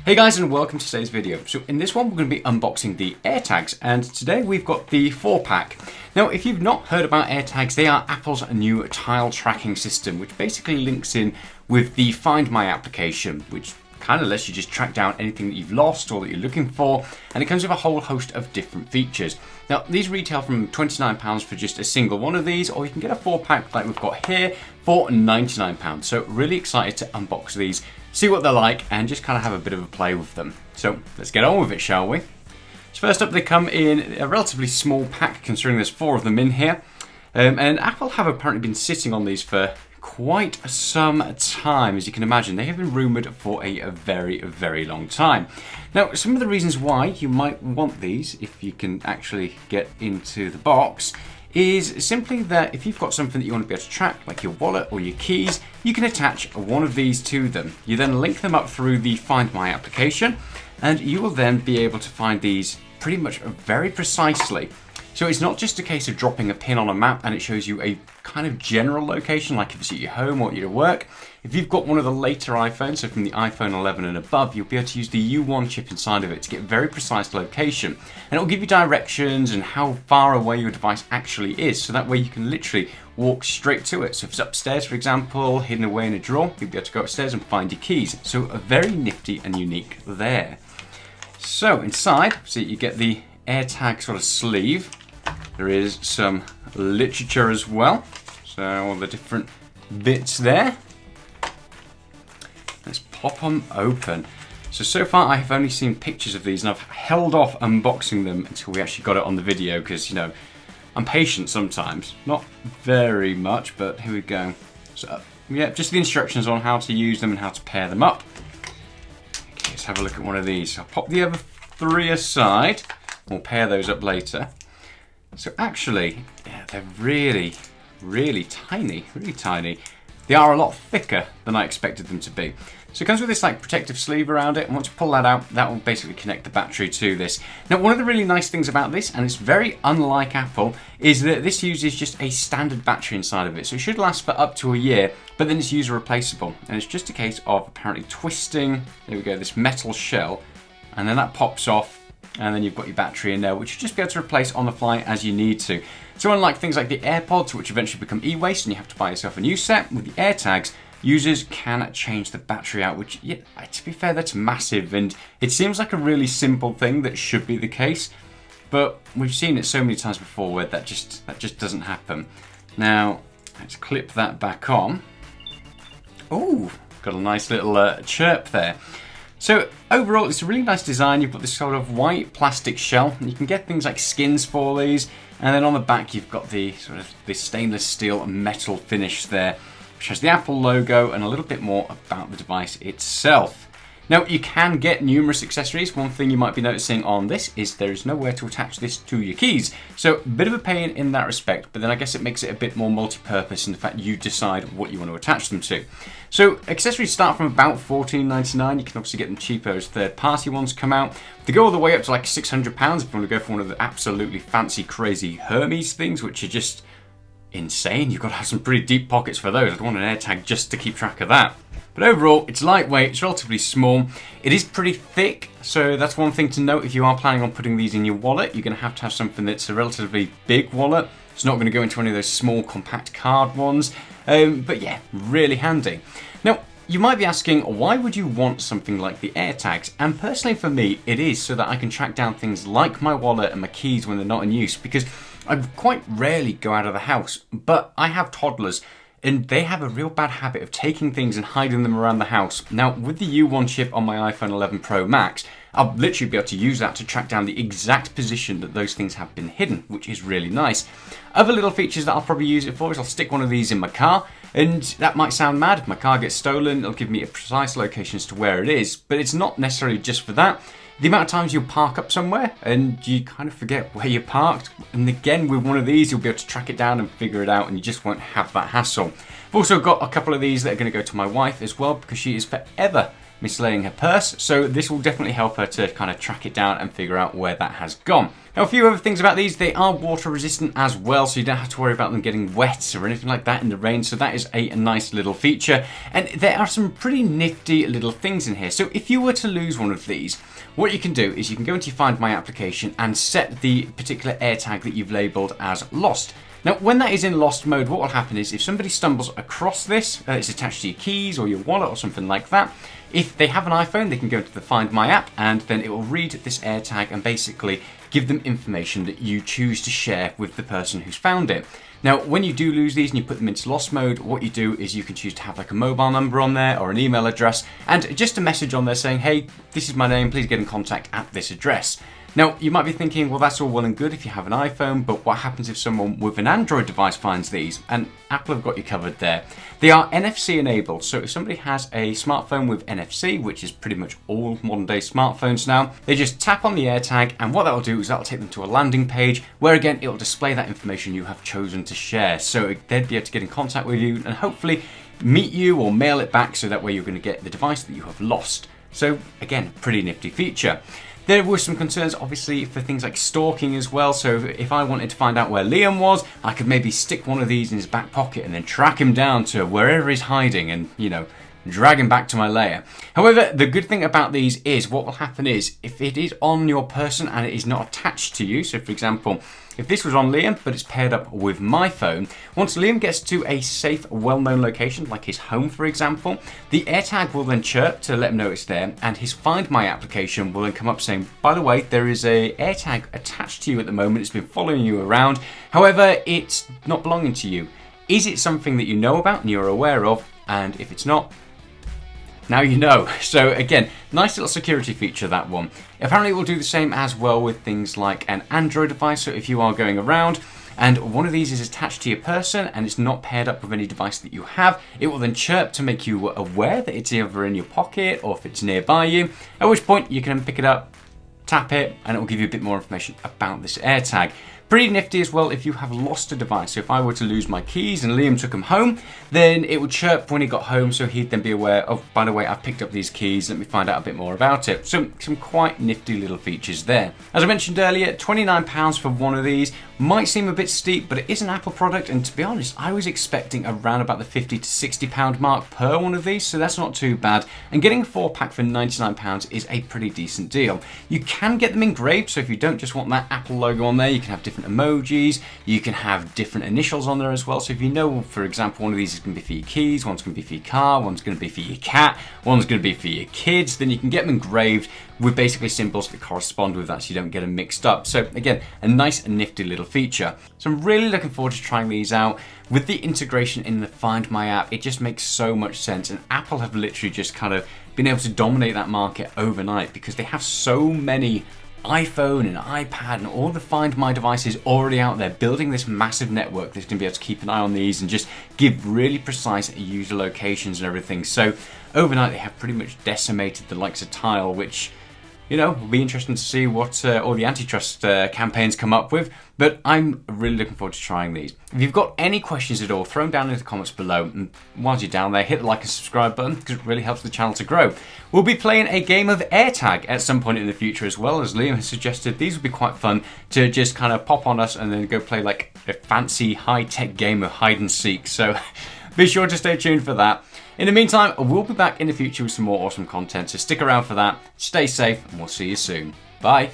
Hey guys, and welcome to today's video. So in this one we're going to be unboxing the AirTags, and today we've got the 4-pack. Now if you've not heard about AirTags, they are Apple's new tile tracking system, which basically links in with the Find My application, which kind of lets you just track down anything that you've lost or that you're looking for, and it comes with a whole host of different features. Now these retail from £29 for just a single one of these, or you can get a 4-pack like we've got here for £99. So really excited to unbox these, see what they're like, and just kind of have a bit of a play with them. So let's get on with it, shall we? So first up, they come in a relatively small pack, considering there's 4 of them in here. And Apple have apparently been sitting on these for quite some time. As you can imagine, they have been rumoured for a very, very long time. Now, some of the reasons why you might want these, if you can actually get into the box, is simply that if you've got something that you want to be able to track, like your wallet or your keys, you can attach one of these to them. You then link them up through the Find My application, and you will then be able to find these pretty much very precisely. So it's not just a case of dropping a pin on a map and it shows you a kind of general location, like if it's at your home or at your work. If you've got one of the later iPhones, so from the iPhone 11 and above, you'll be able to use the U1 chip inside of it to get very precise location. And it will give you directions and how far away your device actually is, so that way you can literally walk straight to it. So if it's upstairs, for example, hidden away in a drawer, you'll be able to go upstairs and find your keys. So very nifty and unique there. So inside, so you get the AirTag sort of sleeve. There is some literature as well, so all the different bits there. Let's pop them open. So far I have only seen pictures of these, and I've held off unboxing them until we actually got it on the video, because, you know, I'm patient sometimes. Not very much, but here we go. So yeah, just the instructions on how to use them and how to pair them up. Okay, let's have a look at one of these. I'll pop the other 3 aside. We'll pair those up later. So actually, yeah, they're really, really tiny, really tiny. They are a lot thicker than I expected them to be. So it comes with this like protective sleeve around it, and once you pull that out, that will basically connect the battery to this. Now, one of the really nice things about this, and it's very unlike Apple, is that this uses just a standard battery inside of it. So it should last for up to a year, but then it's user replaceable. And it's just a case of apparently twisting, there we go, this metal shell, and then that pops off, and then you've got your battery in there, which you'll just be able to replace on the fly as you need to. So unlike things like the AirPods, which eventually become e-waste and you have to buy yourself a new set, with the AirTags, users can change the battery out, which, yeah, to be fair, that's massive. And it seems like a really simple thing that should be the case, but we've seen it so many times before where that just doesn't happen. Now, let's clip that back on. Oh, got a nice little chirp there. So overall, it's a really nice design. You've got this sort of white plastic shell, and you can get things like skins for these. And then on the back, you've got the sort of the stainless steel metal finish there, which has the Apple logo and a little bit more about the device itself. Now, you can get numerous accessories. One thing you might be noticing on this is there is nowhere to attach this to your keys. So a bit of a pain in that respect, but then I guess it makes it a bit more multi-purpose in the fact you decide what you want to attach them to. So accessories start from about $14.99. You can obviously get them cheaper as third-party ones come out. They go all the way up to like £600 if you want to go for one of the absolutely fancy, crazy Hermes things, which are just insane. You've got to have some pretty deep pockets for those. I'd want an AirTag just to keep track of that. But overall, it's lightweight, it's relatively small. It is pretty thick, so that's one thing to note. If you are planning on putting these in your wallet, you're going to have something that's a relatively big wallet. It's not going to go into any of those small compact card ones. But yeah, really handy. Now, you might be asking, why would you want something like the AirTags? And personally for me, it is so that I can track down things like my wallet and my keys when they're not in use, because I quite rarely go out of the house, but I have toddlers, and they have a real bad habit of taking things and hiding them around the house. Now, with the U1 chip on my iPhone 11 Pro Max, I'll literally be able to use that to track down the exact position that those things have been hidden, which is really nice. Other little features that I'll probably use it for is I'll stick one of these in my car, and that might sound mad. If my car gets stolen, it'll give me a precise location as to where it is, but it's not necessarily just for that. The amount of times you'll park up somewhere and you kind of forget where you parked, and again with one of these you'll be able to track it down and figure it out, and you just won't have that hassle. I've also got a couple of these that are going to go to my wife as well, because she is forever mislaying her purse, so this will definitely help her to kind of track it down and figure out where that has gone. Now, a few other things about these, they are water resistant as well, so you don't have to worry about them getting wet or anything like that in the rain, so that is a nice little feature. And there are some pretty nifty little things in here. So if you were to lose one of these, what you can do is you can go into your Find My application and set the particular AirTag that you've labelled as lost. Now, when that is in lost mode, what will happen is if somebody stumbles across this, it's attached to your keys or your wallet or something like that. If they have an iPhone, they can go into the Find My app and then it will read this AirTag and basically give them information that you choose to share with the person who's found it. Now, when you do lose these and you put them into lost mode, what you do is you can choose to have like a mobile number on there or an email address and just a message on there saying, hey, this is my name, please get in contact at this address. Now, you might be thinking, well, that's all well and good if you have an iPhone, but what happens if someone with an Android device finds these? And Apple have got you covered there. They are NFC enabled, so if somebody has a smartphone with NFC, which is pretty much all modern day smartphones now, they just tap on the AirTag, and what that'll do is that'll take them to a landing page where again, it'll display that information you have chosen to share. So they'd be able to get in contact with you and hopefully meet you or mail it back, so that way you're going to get the device that you have lost. So again, pretty nifty feature. There were some concerns, obviously, for things like stalking as well. So if I wanted to find out where Liam was, I could maybe stick one of these in his back pocket and then track him down to wherever he's hiding and, you know, drag him back to my lair. However, the good thing about these is what will happen is if it is on your person and it is not attached to you, so for example, if this was on Liam, but it's paired up with my phone, once Liam gets to a safe, well-known location, like his home, for example, the AirTag will then chirp to let him know it's there, and his Find My application will then come up saying, by the way, there is a AirTag attached to you at the moment, it's been following you around, however, it's not belonging to you. Is it something that you know about and you're aware of? And if it's not, now you know. So again, nice little security feature, that one. Apparently it will do the same as well with things like an Android device, so if you are going around and one of these is attached to your person and it's not paired up with any device that you have, it will then chirp to make you aware that it's either in your pocket or if it's nearby you, at which point you can pick it up, tap it, and it will give you a bit more information about this AirTag. Pretty nifty as well if you have lost a device. So if I were to lose my keys and Liam took them home, then it would chirp when he got home, so he'd then be aware of, by the way, I've picked up these keys, let me find out a bit more about it. So some quite nifty little features there. As I mentioned earlier, £29 for one of these might seem a bit steep, but it is an Apple product, and to be honest, I was expecting around about the £50 to £60 mark per one of these, so that's not too bad. And getting a 4-pack for £99 is a pretty decent deal. You can get them engraved, so if you don't just want that Apple logo on there, you can have different emojis, you can have different initials on there as well. So if you know, for example, one of these is going to be for your keys, one's going to be for your car, one's going to be for your cat, one's going to be for your kids, then you can get them engraved with basically symbols that correspond with that so you don't get them mixed up. So again, a nice and nifty little feature. So I'm really looking forward to trying these out. With the integration in the Find My app, it just makes so much sense, and Apple have literally just kind of been able to dominate that market overnight because they have so many iPhone and iPad and all the Find My devices already out there, building this massive network that's going to be able to keep an eye on these and just give really precise user locations and everything. So overnight they have pretty much decimated the likes of Tile, which, you know, will be interesting to see what all the antitrust campaigns come up with, but I'm really looking forward to trying these. If you've got any questions at all, throw them down in the comments below, and while you're down there, hit the like and subscribe button because it really helps the channel to grow. We'll be playing a game of AirTag at some point in the future as well, as Liam has suggested. These would be quite fun to just kind of pop on us and then go play like a fancy high-tech game of hide and seek, so be sure to stay tuned for that. In the meantime, we'll be back in the future with some more awesome content, so stick around for that. Stay safe, and we'll see you soon. Bye.